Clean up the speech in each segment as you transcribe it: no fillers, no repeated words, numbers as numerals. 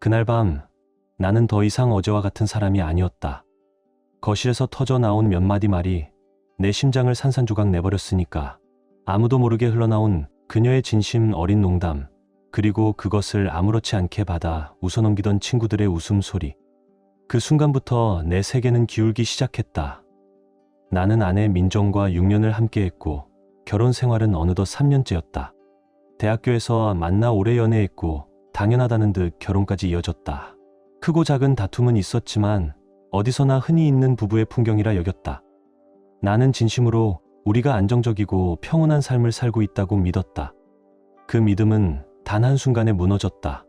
그날 밤 나는 더 이상 어제와 같은 사람이 아니었다. 거실에서 터져 나온 몇 마디 말이 내 심장을 산산조각 내버렸으니까. 아무도 모르게 흘러나온 그녀의 진심 어린 농담, 그리고 그것을 아무렇지 않게 받아 웃어넘기던 친구들의 웃음소리. 그 순간부터 내 세계는 기울기 시작했다. 나는 아내 민정과 6년을 함께했고 결혼 생활은 어느덧 3년째였다. 대학교에서 만나 오래 연애했고 당연하다는 듯 결혼까지 이어졌다. 크고 작은 다툼은 있었지만 어디서나 흔히 있는 부부의 풍경이라 여겼다. 나는 진심으로 우리가 안정적이고 평온한 삶을 살고 있다고 믿었다. 그 믿음은 단 한순간에 무너졌다.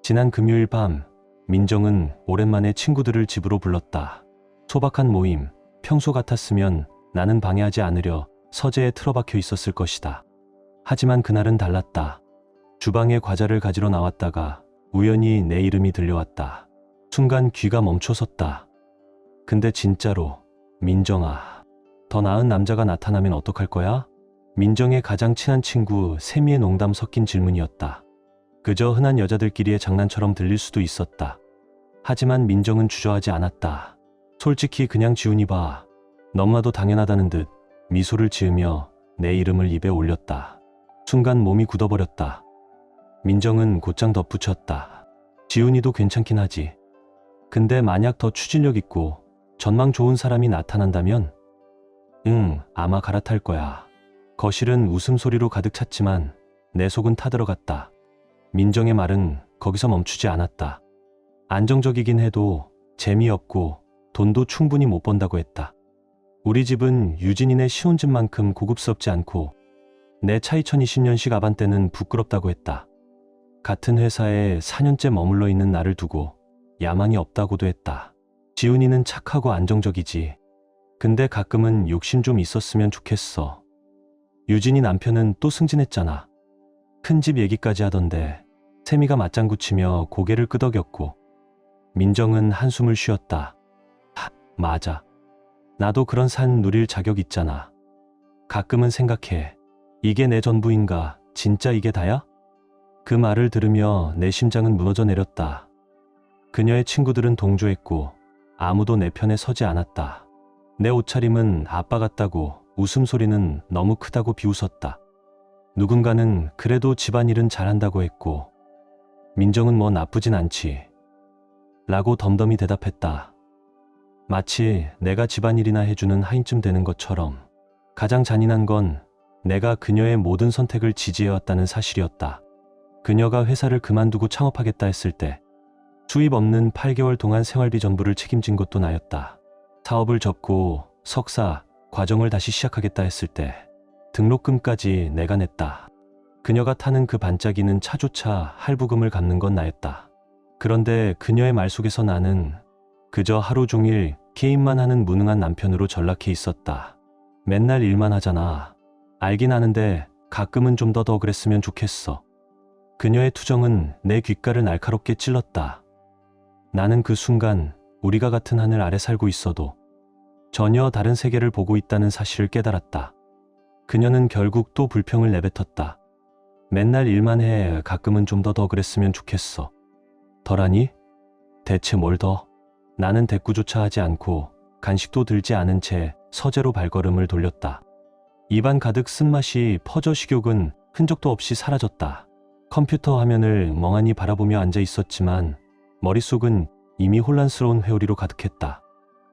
지난 금요일 밤 민정은 오랜만에 친구들을 집으로 불렀다. 소박한 모임, 평소 같았으면 나는 방해하지 않으려 서재에 틀어박혀 있었을 것이다. 하지만 그날은 달랐다. 주방에 과자를 가지러 나왔다가 우연히 내 이름이 들려왔다. 순간 귀가 멈춰섰다. 근데 진짜로, 민정아, 더 나은 남자가 나타나면 어떡할 거야? 민정의 가장 친한 친구 세미의 농담 섞인 질문이었다. 그저 흔한 여자들끼리의 장난처럼 들릴 수도 있었다. 하지만 민정은 주저하지 않았다. 솔직히 그냥 지훈이 봐. 너무나도 당연하다는 듯 미소를 지으며 내 이름을 입에 올렸다. 순간 몸이 굳어버렸다. 민정은 곧장 덧붙였다. 지훈이도 괜찮긴 하지. 근데 만약 더 추진력 있고 전망 좋은 사람이 나타난다면? 응, 아마 갈아탈 거야. 거실은 웃음소리로 가득 찼지만 내 속은 타들어갔다. 민정의 말은 거기서 멈추지 않았다. 안정적이긴 해도 재미없고 돈도 충분히 못 번다고 했다. 우리 집은 유진이네 시혼집만큼 고급스럽지 않고 내 차 2020년식 아반떼는 부끄럽다고 했다. 같은 회사에 4년째 머물러 있는 나를 두고 야망이 없다고도 했다. 지훈이는 착하고 안정적이지. 근데 가끔은 욕심 좀 있었으면 좋겠어. 유진이 남편은 또 승진했잖아. 큰 집 얘기까지 하던데. 세미가 맞장구 치며 고개를 끄덕였고 민정은 한숨을 쉬었다. 맞아. 나도 그런 산 누릴 자격 있잖아. 가끔은 생각해. 이게 내 전부인가? 진짜 이게 다야? 그 말을 들으며 내 심장은 무너져 내렸다. 그녀의 친구들은 동조했고 아무도 내 편에 서지 않았다. 내 옷차림은 아빠 같다고, 웃음소리는 너무 크다고 비웃었다. 누군가는 그래도 집안일은 잘한다고 했고 민정은 뭐 나쁘진 않지 라고 덤덤히 대답했다. 마치 내가 집안일이나 해주는 하인쯤 되는 것처럼. 가장 잔인한 건 내가 그녀의 모든 선택을 지지해왔다는 사실이었다. 그녀가 회사를 그만두고 창업하겠다 했을 때 수입 없는 8개월 동안 생활비 전부를 책임진 것도 나였다. 사업을 접고 석사, 과정을 다시 시작하겠다 했을 때 등록금까지 내가 냈다. 그녀가 타는 그 반짝이는 차조차 할부금을 갚는 건 나였다. 그런데 그녀의 말 속에서 나는 그저 하루 종일 게임만 하는 무능한 남편으로 전락해 있었다. 맨날 일만 하잖아. 알긴 아는데 가끔은 좀 더 그랬으면 좋겠어. 그녀의 투정은 내 귓가를 날카롭게 찔렀다. 나는 그 순간 우리가 같은 하늘 아래 살고 있어도 전혀 다른 세계를 보고 있다는 사실을 깨달았다. 그녀는 결국 또 불평을 내뱉었다. 맨날 일만 해. 가끔은 좀 더 그랬으면 좋겠어. 덜하니? 대체 뭘 더? 나는 대꾸조차 하지 않고 간식도 들지 않은 채 서재로 발걸음을 돌렸다. 입안 가득 쓴맛이 퍼져 식욕은 흔적도 없이 사라졌다. 컴퓨터 화면을 멍하니 바라보며 앉아 있었지만 머릿속은 이미 혼란스러운 회오리로 가득했다.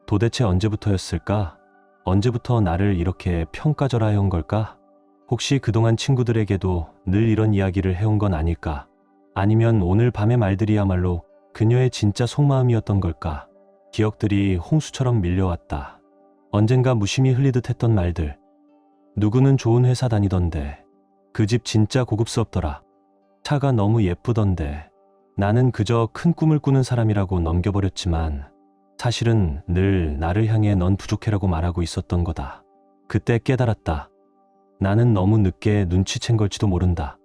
도대체 언제부터였을까? 언제부터 나를 이렇게 평가절하해온 걸까? 혹시 그동안 친구들에게도 늘 이런 이야기를 해온 건 아닐까? 아니면 오늘 밤의 말들이야말로 그녀의 진짜 속마음이었던 걸까? 기억들이 홍수처럼 밀려왔다. 언젠가 무심히 흘리듯 했던 말들. 누구는 좋은 회사 다니던데. 그 집 진짜 고급스럽더라. 차가 너무 예쁘던데. 나는 그저 큰 꿈을 꾸는 사람이라고 넘겨버렸지만 사실은 늘 나를 향해 넌 부족해라고 말하고 있었던 거다. 그때 깨달았다. 나는 너무 늦게 눈치챈 걸지도 모른다.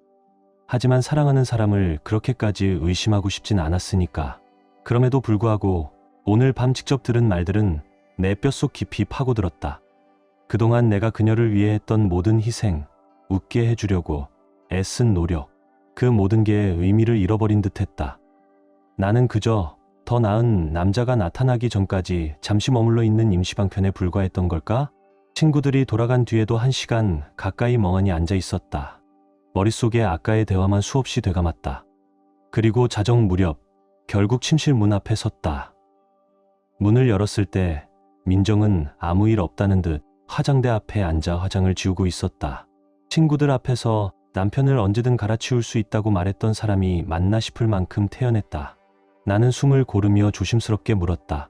하지만 사랑하는 사람을 그렇게까지 의심하고 싶진 않았으니까. 그럼에도 불구하고 오늘 밤 직접 들은 말들은 내 뼛속 깊이 파고들었다. 그동안 내가 그녀를 위해 했던 모든 희생, 웃게 해주려고 애쓴 노력, 그 모든 게 의미를 잃어버린 듯 했다. 나는 그저 더 나은 남자가 나타나기 전까지 잠시 머물러 있는 임시방편에 불과했던 걸까? 친구들이 돌아간 뒤에도 1시간 가까이 멍하니 앉아 있었다. 머릿속에 아까의 대화만 수없이 되감았다. 그리고 자정 무렵 결국 침실 문 앞에 섰다. 문을 열었을 때 민정은 아무 일 없다는 듯 화장대 앞에 앉아 화장을 지우고 있었다. 친구들 앞에서 남편을 언제든 갈아치울 수 있다고 말했던 사람이 맞나 싶을 만큼 태연했다. 나는 숨을 고르며 조심스럽게 물었다.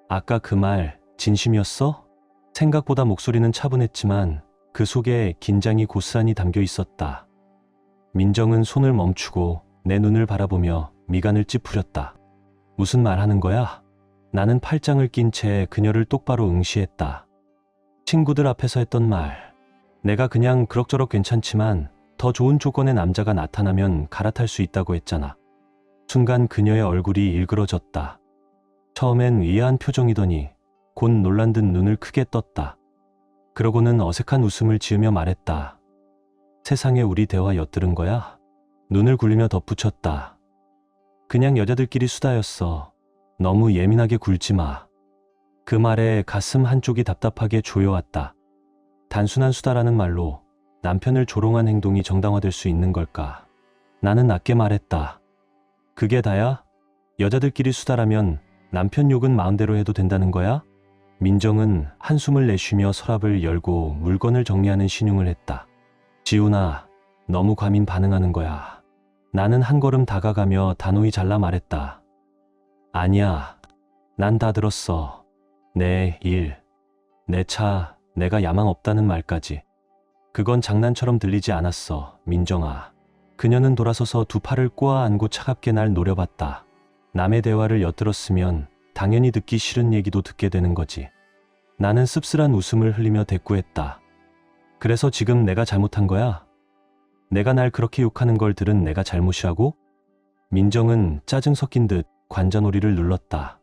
아까 그 말 진심이었어? 생각보다 목소리는 차분했지만 그 속에 긴장이 고스란히 담겨 있었다. 민정은 손을 멈추고 내 눈을 바라보며 미간을 찌푸렸다. 무슨 말 하는 거야? 나는 팔짱을 낀 채 그녀를 똑바로 응시했다. 친구들 앞에서 했던 말. 내가 그냥 그럭저럭 괜찮지만 더 좋은 조건의 남자가 나타나면 갈아탈 수 있다고 했잖아. 순간 그녀의 얼굴이 일그러졌다. 처음엔 의아한 표정이더니 곧 놀란 듯 눈을 크게 떴다. 그러고는 어색한 웃음을 지으며 말했다. 세상에 우리 대화 엿들은 거야? 눈을 굴리며 덧붙였다. 그냥 여자들끼리 수다였어. 너무 예민하게 굴지 마. 그 말에 가슴 한쪽이 답답하게 조여왔다. 단순한 수다라는 말로 남편을 조롱한 행동이 정당화될 수 있는 걸까? 나는 낮게 말했다. 그게 다야? 여자들끼리 수다라면 남편 욕은 마음대로 해도 된다는 거야? 민정은 한숨을 내쉬며 서랍을 열고 물건을 정리하는 신용을 했다. 지훈아, 너무 과민 반응하는 거야. 나는 한 걸음 다가가며 단호히 잘라 말했다. 아니야, 난 다 들었어. 내 일, 내 차, 내가 야망 없다는 말까지. 그건 장난처럼 들리지 않았어, 민정아. 그녀는 돌아서서 두 팔을 꼬아 안고 차갑게 날 노려봤다. 남의 대화를 엿들었으면 당연히 듣기 싫은 얘기도 듣게 되는 거지. 나는 씁쓸한 웃음을 흘리며 대꾸했다. 그래서 지금 내가 잘못한 거야? 내가 날 그렇게 욕하는 걸 들은 내가 잘못이라고? 민정은 짜증 섞인 듯 관자놀이를 눌렀다.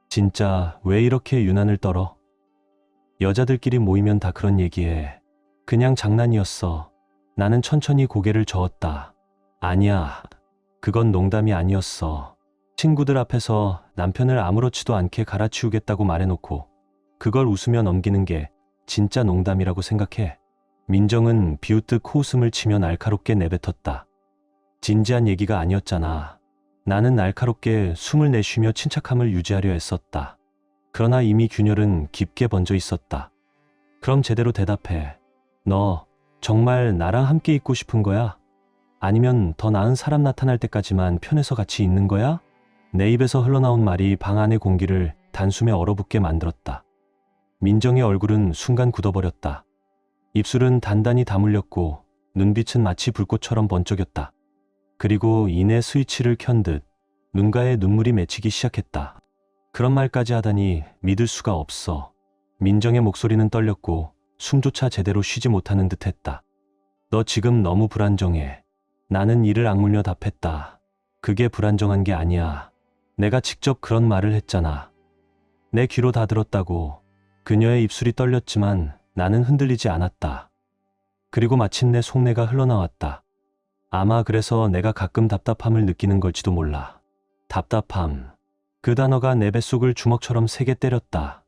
진짜 왜 이렇게 유난을 떨어? 여자들끼리 모이면 다 그런 얘기해. 그냥 장난이었어. 나는 천천히 고개를 저었다. 아니야, 그건 농담이 아니었어. 친구들 앞에서 남편을 아무렇지도 않게 갈아치우겠다고 말해놓고 그걸 웃으며 넘기는 게 진짜 농담이라고 생각해. 민정은 비웃듯 코웃음을 치며 날카롭게 내뱉었다. 진지한 얘기가 아니었잖아. 나는 날카롭게 숨을 내쉬며 침착함을 유지하려 애썼다. 그러나 이미 균열은 깊게 번져 있었다. 그럼 제대로 대답해. 너 정말 나랑 함께 있고 싶은 거야? 아니면 더 나은 사람 나타날 때까지만 편해서 같이 있는 거야? 내 입에서 흘러나온 말이 방 안의 공기를 단숨에 얼어붙게 만들었다. 민정의 얼굴은 순간 굳어버렸다. 입술은 단단히 다물렸고 눈빛은 마치 불꽃처럼 번쩍였다. 그리고 이내 스위치를 켠 듯 눈가에 눈물이 맺히기 시작했다. 그런 말까지 하다니 믿을 수가 없어. 민정의 목소리는 떨렸고 숨조차 제대로 쉬지 못하는 듯했다. 너 지금 너무 불안정해. 나는 이를 악물며 답했다. 그게 불안정한 게 아니야. 내가 직접 그런 말을 했잖아. 내 귀로 다 들었다고. 그녀의 입술이 떨렸지만 나는 흔들리지 않았다. 그리고 마침내 속내가 흘러나왔다. 아마 그래서 내가 가끔 답답함을 느끼는 걸지도 몰라. 답답함. 그 단어가 내 뱃속을 주먹처럼 세게 때렸다.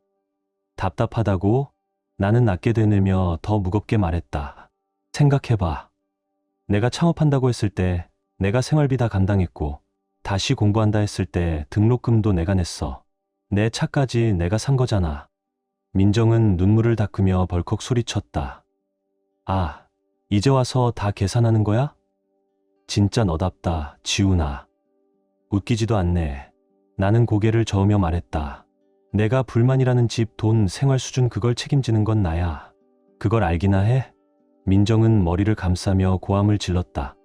답답하다고? 나는 낮게 되뇌며 더 무겁게 말했다. 생각해봐. 내가 창업한다고 했을 때 내가 생활비 다 감당했고 다시 공부한다 했을 때 등록금도 내가 냈어. 내 차까지 내가 산 거잖아. 민정은 눈물을 닦으며 벌컥 소리쳤다. 아, 이제 와서 다 계산하는 거야? 진짜 너답다, 지훈아. 웃기지도 않네. 나는 고개를 저으며 말했다. 내가 불만이라는 집, 돈, 생활 수준 그걸 책임지는 건 나야. 그걸 알기나 해? 민정은 머리를 감싸며 고함을 질렀다.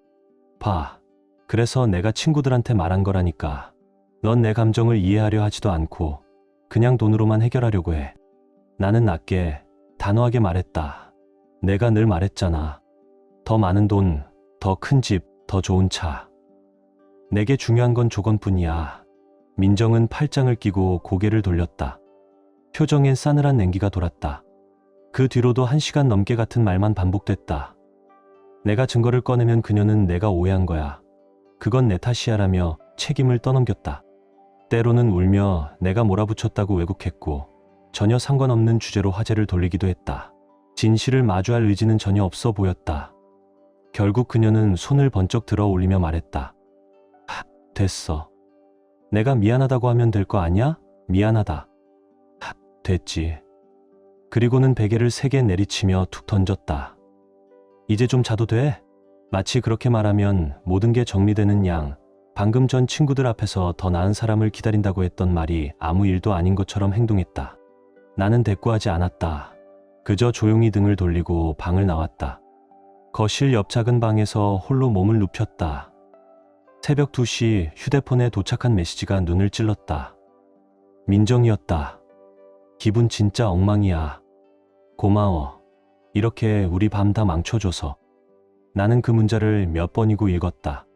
봐. 그래서 내가 친구들한테 말한 거라니까. 넌 내 감정을 이해하려 하지도 않고 그냥 돈으로만 해결하려고 해. 나는 낮게, 단호하게 말했다. 내가 늘 말했잖아. 더 많은 돈, 더 큰 집, 더 좋은 차. 내게 중요한 건 조건뿐이야. 민정은 팔짱을 끼고 고개를 돌렸다. 표정엔 싸늘한 냉기가 돌았다. 그 뒤로도 1시간 넘게 같은 말만 반복됐다. 내가 증거를 꺼내면 그녀는 내가 오해한 거야. 그건 내 탓이야라며 책임을 떠넘겼다. 때로는 울며 내가 몰아붙였다고 왜곡했고 전혀 상관없는 주제로 화제를 돌리기도 했다. 진실을 마주할 의지는 전혀 없어 보였다. 결국 그녀는 손을 번쩍 들어 올리며 말했다. 됐어. 내가 미안하다고 하면 될 거 아니야? 미안하다. 됐지. 그리고는 베개를 3개 내리치며 툭 던졌다. 이제 좀 자도 돼? 마치 그렇게 말하면 모든 게 정리되는 양, 방금 전 친구들 앞에서 더 나은 사람을 기다린다고 했던 말이 아무 일도 아닌 것처럼 행동했다. 나는 대꾸하지 않았다. 그저 조용히 등을 돌리고 방을 나왔다. 거실 옆 작은 방에서 홀로 몸을 눕혔다. 새벽 2시 휴대폰에 도착한 메시지가 눈을 찔렀다. 민정이었다. 기분 진짜 엉망이야. 고마워. 이렇게 우리 밤 다 망쳐줘서. 나는 그 문자를 몇 번이고 읽었다.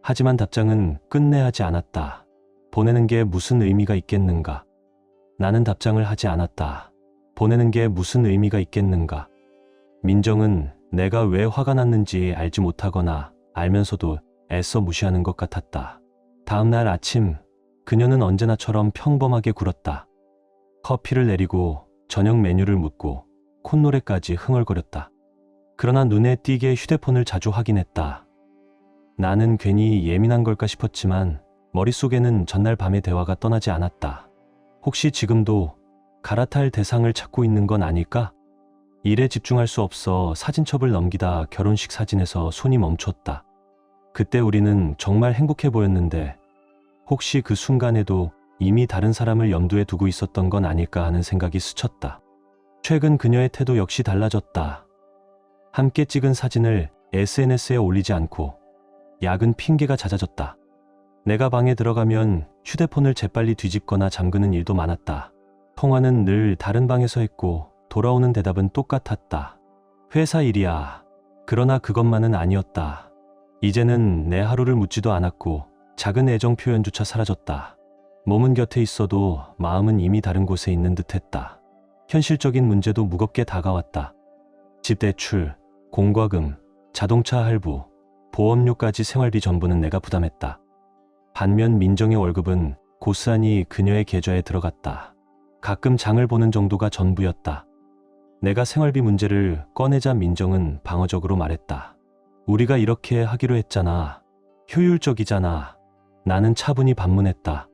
하지만 답장은 끝내 하지 않았다. 보내는 게 무슨 의미가 있겠는가. 나는 답장을 하지 않았다. 보내는 게 무슨 의미가 있겠는가. 민정은 내가 왜 화가 났는지 알지 못하거나 알면서도 애써 무시하는 것 같았다. 다음 날 아침 그녀는 언제나처럼 평범하게 굴었다. 커피를 내리고 저녁 메뉴를 묻고 콧노래까지 흥얼거렸다. 그러나 눈에 띄게 휴대폰을 자주 확인했다. 나는 괜히 예민한 걸까 싶었지만 머릿속에는 전날 밤의 대화가 떠나지 않았다. 혹시 지금도 갈아탈 대상을 찾고 있는 건 아닐까? 일에 집중할 수 없어 사진첩을 넘기다 결혼식 사진에서 손이 멈췄다. 그때 우리는 정말 행복해 보였는데 혹시 그 순간에도 이미 다른 사람을 염두에 두고 있었던 건 아닐까 하는 생각이 스쳤다. 최근 그녀의 태도 역시 달라졌다. 함께 찍은 사진을 SNS에 올리지 않고 야근 핑계가 잦아졌다. 내가 방에 들어가면 휴대폰을 재빨리 뒤집거나 잠그는 일도 많았다. 통화는 늘 다른 방에서 했고 돌아오는 대답은 똑같았다. 회사 일이야. 그러나 그것만은 아니었다. 이제는 내 하루를 묻지도 않았고 작은 애정 표현조차 사라졌다. 몸은 곁에 있어도 마음은 이미 다른 곳에 있는 듯했다. 현실적인 문제도 무겁게 다가왔다. 집 대출, 공과금, 자동차 할부, 보험료까지 생활비 전부는 내가 부담했다. 반면 민정의 월급은 고스란히 그녀의 계좌에 들어갔다. 가끔 장을 보는 정도가 전부였다. 내가 생활비 문제를 꺼내자 민정은 방어적으로 말했다. 우리가 이렇게 하기로 했잖아. 효율적이잖아. 나는 차분히 반문했다.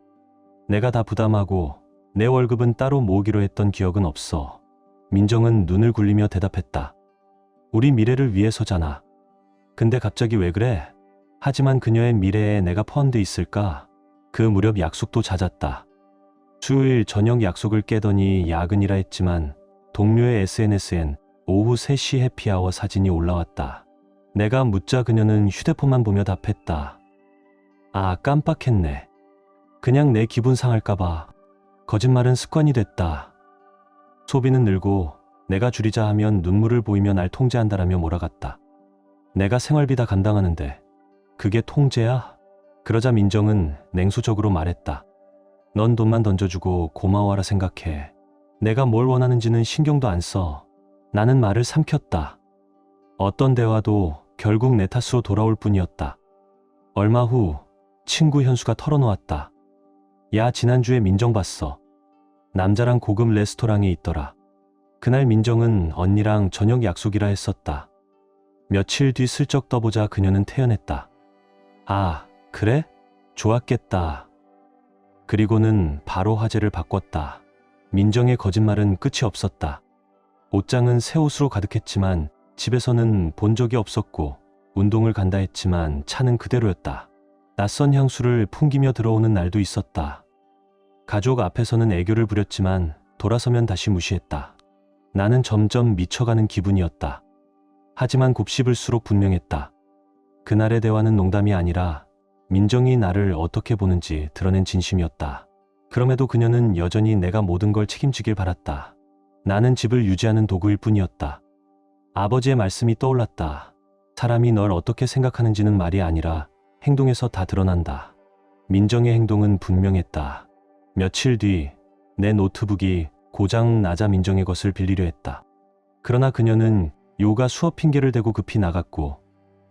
내가 다 부담하고 내 월급은 따로 모으기로 했던 기억은 없어. 민정은 눈을 굴리며 대답했다. 우리 미래를 위해서잖아. 근데 갑자기 왜 그래? 하지만 그녀의 미래에 내가 포함돼 있을까? 그 무렵 약속도 잦았다. 수요일 저녁 약속을 깨더니 야근이라 했지만 동료의 SNS엔 오후 3시 해피아워 사진이 올라왔다. 내가 묻자 그녀는 휴대폰만 보며 답했다. 아, 깜빡했네. 그냥 내 기분 상할까봐. 거짓말은 습관이 됐다. 소비는 늘고 내가 줄이자 하면 눈물을 보이며 날 통제한다라며 몰아갔다. 내가 생활비 다 감당하는데 그게 통제야? 그러자 민정은 냉소적으로 말했다. 넌 돈만 던져주고 고마워하라 생각해. 내가 뭘 원하는지는 신경도 안 써. 나는 말을 삼켰다. 어떤 대화도 결국 내 탓으로 돌아올 뿐이었다. 얼마 후 친구 현수가 털어놓았다. 야, 지난주에 민정 봤어. 남자랑 고급 레스토랑에 있더라. 그날 민정은 언니랑 저녁 약속이라 했었다. 며칠 뒤 슬쩍 떠보자 그녀는 태연했다. 아, 그래? 좋았겠다. 그리고는 바로 화제를 바꿨다. 민정의 거짓말은 끝이 없었다. 옷장은 새 옷으로 가득했지만 집에서는 본 적이 없었고 운동을 간다 했지만 차는 그대로였다. 낯선 향수를 풍기며 들어오는 날도 있었다. 가족 앞에서는 애교를 부렸지만 돌아서면 다시 무시했다. 나는 점점 미쳐가는 기분이었다. 하지만 곱씹을수록 분명했다. 그날의 대화는 농담이 아니라 민정이 나를 어떻게 보는지 드러낸 진심이었다. 그럼에도 그녀는 여전히 내가 모든 걸 책임지길 바랐다. 나는 집을 유지하는 도구일 뿐이었다. 아버지의 말씀이 떠올랐다. 사람이 널 어떻게 생각하는지는 말이 아니라 행동에서 다 드러난다. 민정의 행동은 분명했다. 며칠 뒤 내 노트북이 고장 나자 민정의 것을 빌리려 했다. 그러나 그녀는 요가 수업 핑계를 대고 급히 나갔고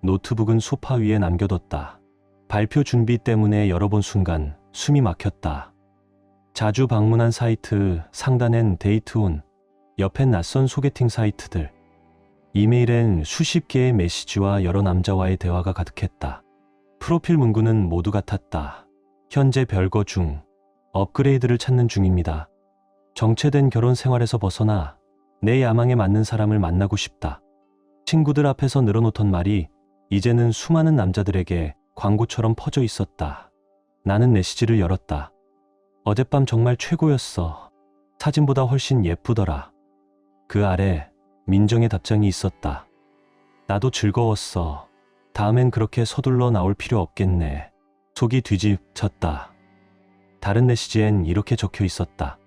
노트북은 소파 위에 남겨뒀다. 발표 준비 때문에 여러 번 순간 숨이 막혔다. 자주 방문한 사이트, 상단엔 데이트온, 옆엔 낯선 소개팅 사이트들. 이메일엔 수십 개의 메시지와 여러 남자와의 대화가 가득했다. 프로필 문구는 모두 같았다. 현재 별거 중, 업그레이드를 찾는 중입니다. 정체된 결혼 생활에서 벗어나 내 야망에 맞는 사람을 만나고 싶다. 친구들 앞에서 늘어놓던 말이 이제는 수많은 남자들에게 광고처럼 퍼져 있었다. 나는 메시지를 열었다. 어젯밤 정말 최고였어. 사진보다 훨씬 예쁘더라. 그 아래 민정의 답장이 있었다. 나도 즐거웠어. 다음엔 그렇게 서둘러 나올 필요 없겠네. 속이 뒤집쳤다. 다른 메시지엔 이렇게 적혀 있었다.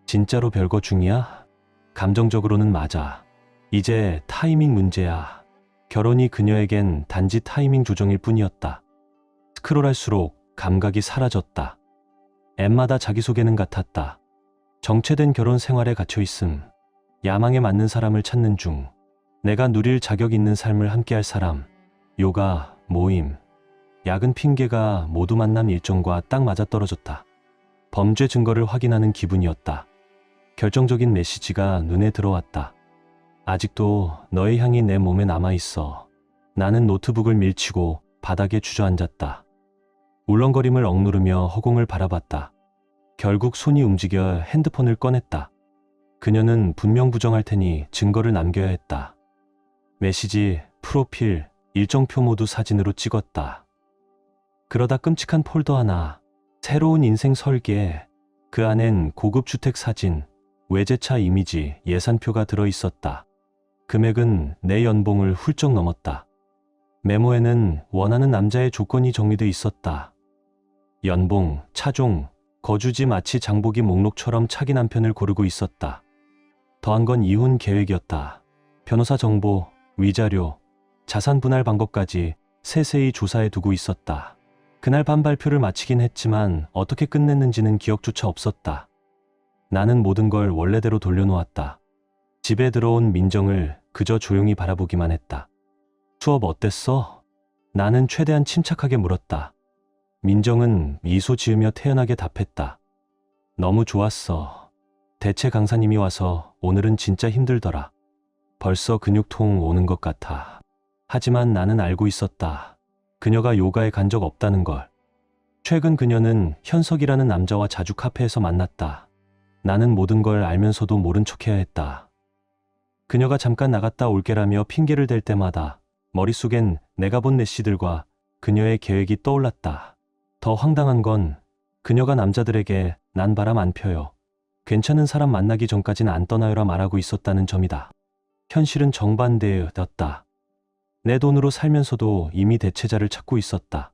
진짜로 별거 중이야? 감정적으로는 맞아. 이제 타이밍 문제야. 결혼이 그녀에겐 단지 타이밍 조정일 뿐이었다. 스크롤할수록 감각이 사라졌다. 앱마다 자기소개는 같았다. 정체된 결혼 생활에 갇혀있음. 야망에 맞는 사람을 찾는 중. 내가 누릴 자격 있는 삶을 함께할 사람. 요가, 모임, 야근 핑계가 모두 만남 일정과 딱 맞아떨어졌다. 범죄 증거를 확인하는 기분이었다. 결정적인 메시지가 눈에 들어왔다. 아직도 너의 향이 내 몸에 남아있어. 나는 노트북을 밀치고 바닥에 주저앉았다. 울렁거림을 억누르며 허공을 바라봤다. 결국 손이 움직여 핸드폰을 꺼냈다. 그녀는 분명 부정할 테니 증거를 남겨야 했다. 메시지, 프로필, 일정표 모두 사진으로 찍었다. 그러다 끔찍한 폴더 하나, 새로운 인생 설계, 그 안엔 고급 주택 사진, 외제차 이미지, 예산표가 들어있었다. 금액은 내 연봉을 훌쩍 넘었다. 메모에는 원하는 남자의 조건이 정리돼 있었다. 연봉, 차종, 거주지 마치 장보기 목록처럼 차기 남편을 고르고 있었다. 더한 건 이혼 계획이었다. 변호사 정보, 위자료, 자산 분할 방법까지 세세히 조사해 두고 있었다. 그날 밤 발표를 마치긴 했지만 어떻게 끝냈는지는 기억조차 없었다. 나는 모든 걸 원래대로 돌려놓았다. 집에 들어온 민정을 그저 조용히 바라보기만 했다. 수업 어땠어? 나는 최대한 침착하게 물었다. 민정은 미소 지으며 태연하게 답했다. 너무 좋았어. 대체 강사님이 와서 오늘은 진짜 힘들더라. 벌써 근육통 오는 것 같아. 하지만 나는 알고 있었다. 그녀가 요가에 간 적 없다는 걸. 최근 그녀는 현석이라는 남자와 자주 카페에서 만났다. 나는 모든 걸 알면서도 모른 척해야 했다. 그녀가 잠깐 나갔다 올게라며 핑계를 댈 때마다 머릿속엔 내가 본 내시들과 그녀의 계획이 떠올랐다. 더 황당한 건 그녀가 남자들에게 난 바람 안 펴요. 괜찮은 사람 만나기 전까진 안 떠나요라 말하고 있었다는 점이다. 현실은 정반대였다. 내 돈으로 살면서도 이미 대체자를 찾고 있었다.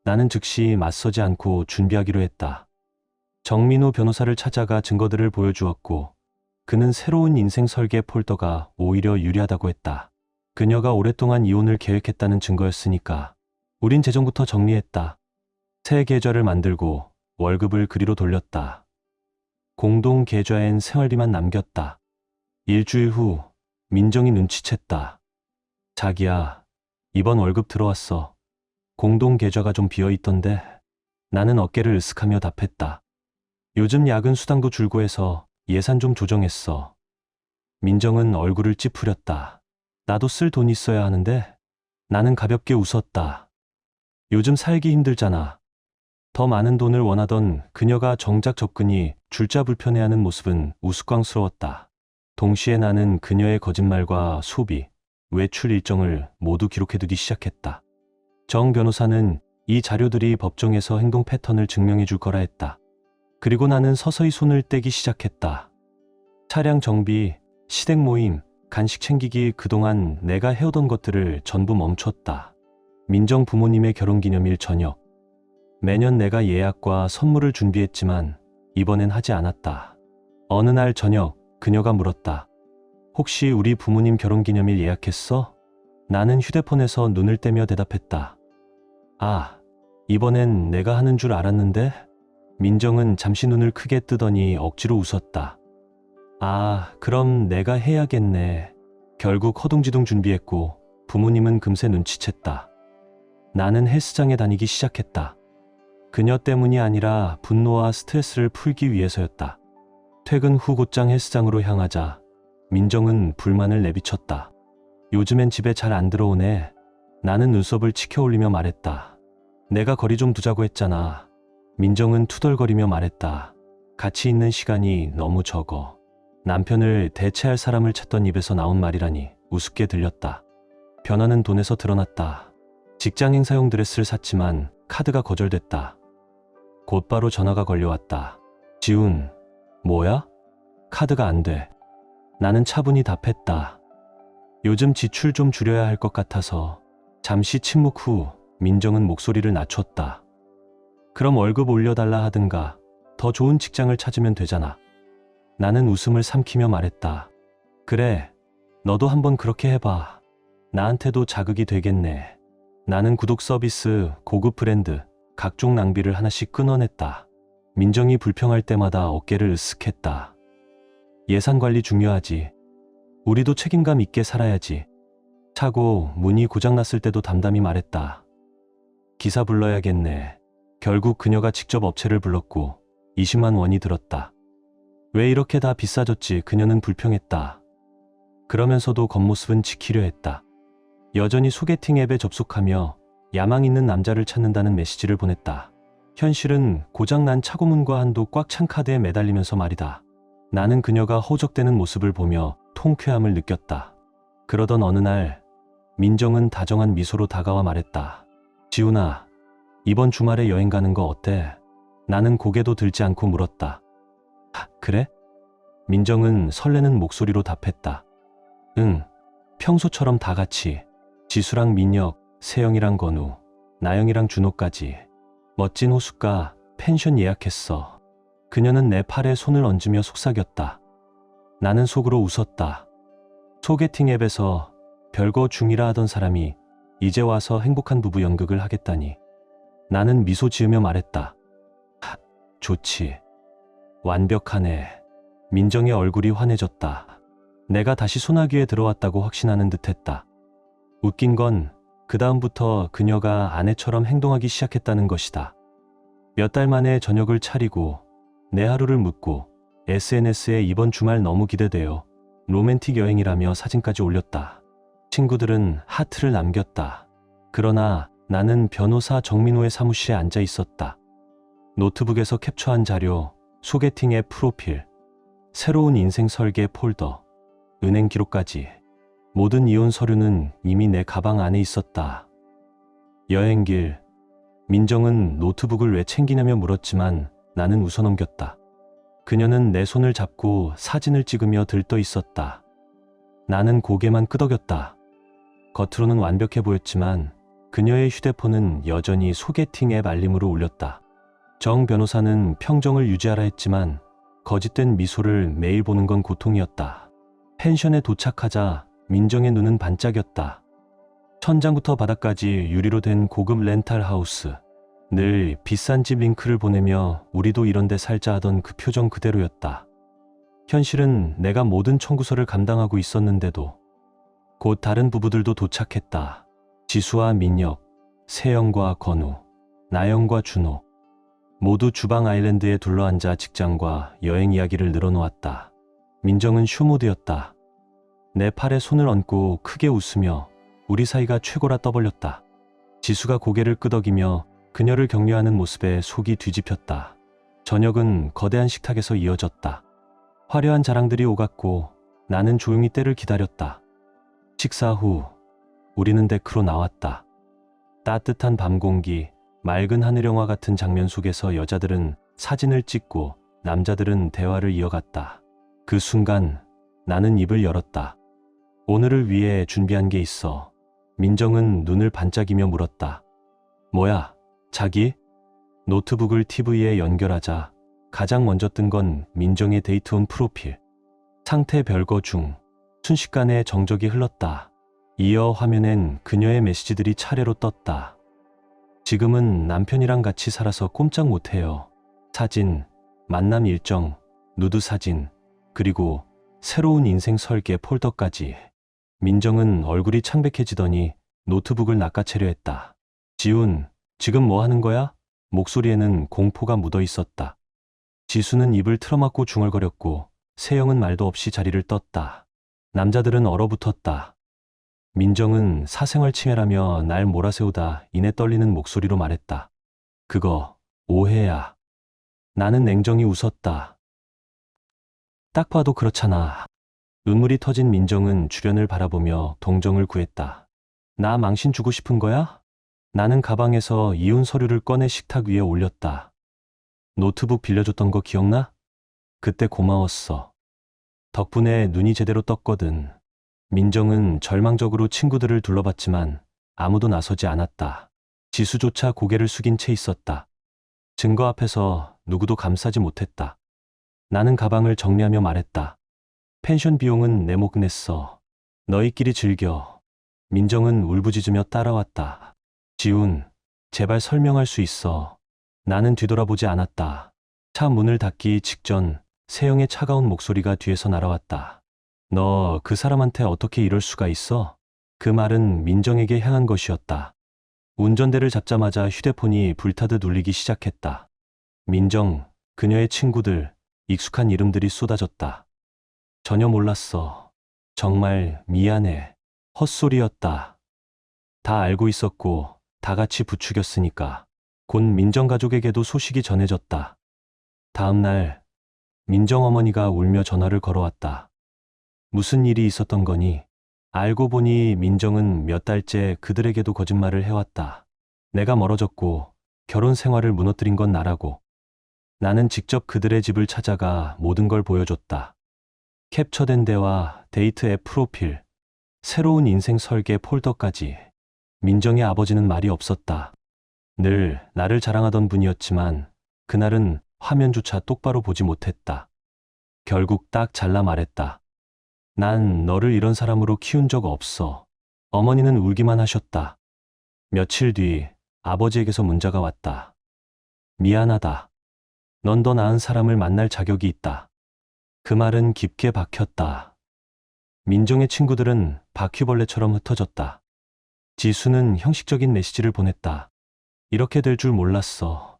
나는 즉시 맞서지 않고 준비하기로 했다. 정민우 변호사를 찾아가 증거들을 보여주었고 그는 새로운 인생 설계 폴더가 오히려 유리하다고 했다. 그녀가 오랫동안 이혼을 계획했다는 증거였으니까. 우린 재정부터 정리했다. 새 계좌를 만들고 월급을 그리로 돌렸다. 공동 계좌엔 생활비만 남겼다. 일주일 후 민정이 눈치챘다. 자기야, 이번 월급 들어왔어. 공동 계좌가 좀 비어있던데. 나는 어깨를 으쓱하며 답했다. 요즘 야근 수당도 줄고 해서 예산 좀 조정했어. 민정은 얼굴을 찌푸렸다. 나도 쓸 돈 있어야 하는데. 나는 가볍게 웃었다. 요즘 살기 힘들잖아. 더 많은 돈을 원하던 그녀가 정작 접근이 줄자 불편해하는 모습은 우스꽝스러웠다. 동시에 나는 그녀의 거짓말과 소비, 외출 일정을 모두 기록해두기 시작했다. 정 변호사는 이 자료들이 법정에서 행동 패턴을 증명해 줄 거라 했다. 그리고 나는 서서히 손을 떼기 시작했다. 차량 정비, 시댁 모임, 간식 챙기기, 그동안 내가 해오던 것들을 전부 멈췄다. 민정 부모님의 결혼기념일 저녁. 매년 내가 예약과 선물을 준비했지만 이번엔 하지 않았다. 어느 날 저녁 그녀가 물었다. 혹시 우리 부모님 결혼기념일 예약했어? 나는 휴대폰에서 눈을 떼며 대답했다. 아, 이번엔 내가 하는 줄 알았는데? 민정은 잠시 눈을 크게 뜨더니 억지로 웃었다. 아, 그럼 내가 해야겠네. 결국 허둥지둥 준비했고 부모님은 금세 눈치챘다. 나는 헬스장에 다니기 시작했다. 그녀 때문이 아니라 분노와 스트레스를 풀기 위해서였다. 퇴근 후 곧장 헬스장으로 향하자 민정은 불만을 내비쳤다. 요즘엔 집에 잘 안 들어오네. 나는 눈썹을 치켜 올리며 말했다. 내가 거리 좀 두자고 했잖아. 민정은 투덜거리며 말했다. 같이 있는 시간이 너무 적어. 남편을 대체할 사람을 찾던 입에서 나온 말이라니 우습게 들렸다. 변화는 돈에서 드러났다. 직장 행사용 드레스를 샀지만 카드가 거절됐다. 곧바로 전화가 걸려왔다. 지훈, 뭐야? 카드가 안 돼. 나는 차분히 답했다. 요즘 지출 좀 줄여야 할 것 같아서. 잠시 침묵 후 민정은 목소리를 낮췄다. 그럼 월급 올려달라 하든가 더 좋은 직장을 찾으면 되잖아. 나는 웃음을 삼키며 말했다. 그래, 너도 한번 그렇게 해봐. 나한테도 자극이 되겠네. 나는 구독 서비스, 고급 브랜드, 각종 낭비를 하나씩 끊어냈다. 민정이 불평할 때마다 어깨를 으쓱했다. 예산 관리 중요하지. 우리도 책임감 있게 살아야지. 차고 문이 고장났을 때도 담담히 말했다. 기사 불러야겠네. 결국 그녀가 직접 업체를 불렀고 20만 원이 들었다. 왜 이렇게 다 비싸졌지? 그녀는 불평했다. 그러면서도 겉모습은 지키려 했다. 여전히 소개팅 앱에 접속하며 야망 있는 남자를 찾는다는 메시지를 보냈다. 현실은 고장난 차고문과 한도 꽉 찬 카드에 매달리면서 말이다. 나는 그녀가 허우적대는 모습을 보며 통쾌함을 느꼈다. 그러던 어느 날 민정은 다정한 미소로 다가와 말했다. 지훈아, 이번 주말에 여행 가는 거 어때? 나는 고개도 들지 않고 물었다. 그래? 민정은 설레는 목소리로 답했다. 응, 평소처럼 다 같이. 지수랑 민혁, 세영이랑 건우, 나영이랑 준호까지. 멋진 호숫가, 펜션 예약했어. 그녀는 내 팔에 손을 얹으며 속삭였다. 나는 속으로 웃었다. 소개팅 앱에서 별거 중이라 하던 사람이 이제 와서 행복한 부부 연극을 하겠다니. 나는 미소 지으며 말했다. 좋지. 완벽하네. 민정의 얼굴이 환해졌다. 내가 다시 소나기에 들어왔다고 확신하는 듯했다. 웃긴 건 그 다음부터 그녀가 아내처럼 행동하기 시작했다는 것이다. 몇 달 만에 저녁을 차리고 내 하루를 묻고 SNS에 이번 주말 너무 기대돼요. 로맨틱 여행이라며 사진까지 올렸다. 친구들은 하트를 남겼다. 그러나 나는 변호사 정민호의 사무실에 앉아 있었다. 노트북에서 캡처한 자료, 소개팅 앱 프로필, 새로운 인생 설계 폴더, 은행 기록까지. 모든 이혼 서류는 이미 내 가방 안에 있었다. 여행길, 민정은 노트북을 왜 챙기냐며 물었지만 나는 웃어넘겼다. 그녀는 내 손을 잡고 사진을 찍으며 들떠 있었다. 나는 고개만 끄덕였다. 겉으로는 완벽해 보였지만 그녀의 휴대폰은 여전히 소개팅 앱 알림으로 울렸다. 정 변호사는 평정을 유지하라 했지만 거짓된 미소를 매일 보는 건 고통이었다. 펜션에 도착하자 민정의 눈은 반짝였다. 천장부터 바닥까지 유리로 된 고급 렌탈 하우스. 늘 비싼 집 링크를 보내며 우리도 이런 데 살자 하던 그 표정 그대로였다. 현실은 내가 모든 청구서를 감당하고 있었는데도. 곧 다른 부부들도 도착했다. 지수와 민혁, 세영과 건우, 나영과 준호. 모두 주방 아일랜드에 둘러앉아 직장과 여행 이야기를 늘어놓았다. 민정은 쇼모드였다. 내 팔에 손을 얹고 크게 웃으며 우리 사이가 최고라 떠벌렸다. 지수가 고개를 끄덕이며 그녀를 격려하는 모습에 속이 뒤집혔다. 저녁은 거대한 식탁에서 이어졌다. 화려한 자랑들이 오갔고 나는 조용히 때를 기다렸다. 식사 후 우리는 데크로 나왔다. 따뜻한 밤 공기, 맑은 하늘영화 같은 장면 속에서 여자들은 사진을 찍고 남자들은 대화를 이어갔다. 그 순간 나는 입을 열었다. 오늘을 위해 준비한 게 있어. 민정은 눈을 반짝이며 물었다. 뭐야, 자기? 노트북을 TV에 연결하자 가장 먼저 뜬 건 민정의 데이트온 프로필. 상태 별거 중. 순식간에 정적이 흘렀다. 이어 화면엔 그녀의 메시지들이 차례로 떴다. 지금은 남편이랑 같이 살아서 꼼짝 못해요. 사진, 만남 일정, 누드 사진, 그리고 새로운 인생 설계 폴더까지. 민정은 얼굴이 창백해지더니 노트북을 낚아채려 했다. 지훈, 지금 뭐 하는 거야? 목소리에는 공포가 묻어 있었다. 지수는 입을 틀어막고 중얼거렸고 세영은 말도 없이 자리를 떴다. 남자들은 얼어붙었다. 민정은 사생활 침해라며 날 몰아세우다 이내 떨리는 목소리로 말했다. 그거 오해야. 나는 냉정히 웃었다. 딱 봐도 그렇잖아. 눈물이 터진 민정은 주변을 바라보며 동정을 구했다. 나 망신 주고 싶은 거야? 나는 가방에서 이혼 서류를 꺼내 식탁 위에 올렸다. 노트북 빌려줬던 거 기억나? 그때 고마웠어. 덕분에 눈이 제대로 떴거든. 민정은 절망적으로 친구들을 둘러봤지만 아무도 나서지 않았다. 지수조차 고개를 숙인 채 있었다. 증거 앞에서 누구도 감싸지 못했다. 나는 가방을 정리하며 말했다. 펜션 비용은 내 목 냈어. 너희끼리 즐겨. 민정은 울부짖으며 따라왔다. 지훈, 제발 설명할 수 있어. 나는 뒤돌아보지 않았다. 차 문을 닫기 직전 세영의 차가운 목소리가 뒤에서 날아왔다. 너 그 사람한테 어떻게 이럴 수가 있어? 그 말은 민정에게 향한 것이었다. 운전대를 잡자마자 휴대폰이 불타듯 울리기 시작했다. 민정, 그녀의 친구들, 익숙한 이름들이 쏟아졌다. 전혀 몰랐어. 정말 미안해. 헛소리였다. 다 알고 있었고 다 같이 부추겼으니까. 곧 민정 가족에게도 소식이 전해졌다. 다음 날 민정 어머니가 울며 전화를 걸어왔다. 무슨 일이 있었던 거니? 알고 보니 민정은 몇 달째 그들에게도 거짓말을 해왔다. 내가 멀어졌고 결혼 생활을 무너뜨린 건 나라고. 나는 직접 그들의 집을 찾아가 모든 걸 보여줬다. 캡처된 대화, 데이트 앱 프로필, 새로운 인생 설계 폴더까지. 민정의 아버지는 말이 없었다. 늘 나를 자랑하던 분이었지만 그날은 화면조차 똑바로 보지 못했다. 결국 딱 잘라 말했다. 난 너를 이런 사람으로 키운 적 없어. 어머니는 울기만 하셨다. 며칠 뒤 아버지에게서 문자가 왔다. 미안하다. 넌 더 나은 사람을 만날 자격이 있다. 그 말은 깊게 박혔다. 민정의 친구들은 바퀴벌레처럼 흩어졌다. 지수는 형식적인 메시지를 보냈다. 이렇게 될 줄 몰랐어.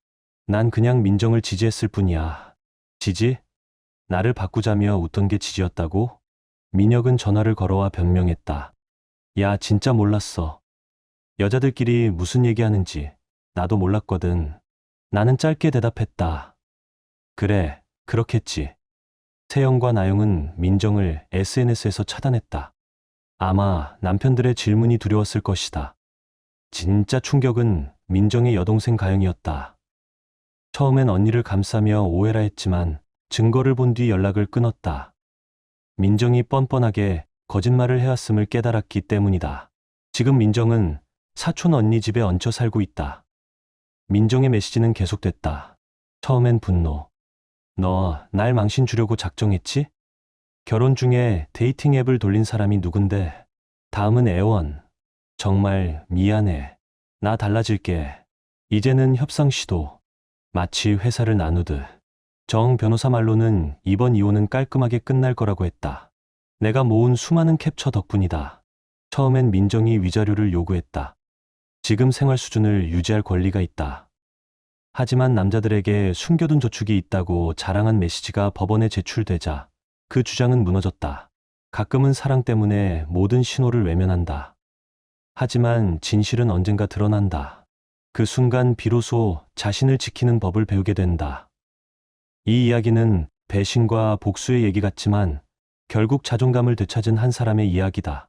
난 그냥 민정을 지지했을 뿐이야. 지지? 나를 바꾸자며 웃던 게 지지였다고? 민혁은 전화를 걸어와 변명했다. 야, 진짜 몰랐어. 여자들끼리 무슨 얘기하는지 나도 몰랐거든. 나는 짧게 대답했다. 그래, 그렇겠지. 세영과 나영은 민정을 SNS에서 차단했다. 아마 남편들의 질문이 두려웠을 것이다. 진짜 충격은 민정의 여동생 가영이었다. 처음엔 언니를 감싸며 오해라 했지만 증거를 본 뒤 연락을 끊었다. 민정이 뻔뻔하게 거짓말을 해왔음을 깨달았기 때문이다. 지금 민정은 사촌 언니 집에 얹혀 살고 있다. 민정의 메시지는 계속됐다. 처음엔 분노. 너 날 망신 주려고 작정했지? 결혼 중에 데이팅 앱을 돌린 사람이 누군데? 다음은 애원. 정말 미안해. 나 달라질게. 이제는 협상 시도. 마치 회사를 나누듯. 정 변호사 말로는 이번 이혼은 깔끔하게 끝날 거라고 했다. 내가 모은 수많은 캡처 덕분이다. 처음엔 민정이 위자료를 요구했다. 지금 생활 수준을 유지할 권리가 있다. 하지만 남자들에게 숨겨둔 저축이 있다고 자랑한 메시지가 법원에 제출되자 그 주장은 무너졌다. 가끔은 사랑 때문에 모든 신호를 외면한다. 하지만 진실은 언젠가 드러난다. 그 순간 비로소 자신을 지키는 법을 배우게 된다. 이 이야기는 배신과 복수의 얘기 같지만 결국 자존감을 되찾은 한 사람의 이야기다.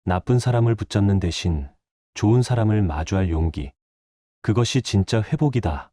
나쁜 사람을 붙잡는 대신 좋은 사람을 마주할 용기. 그것이 진짜 회복이다.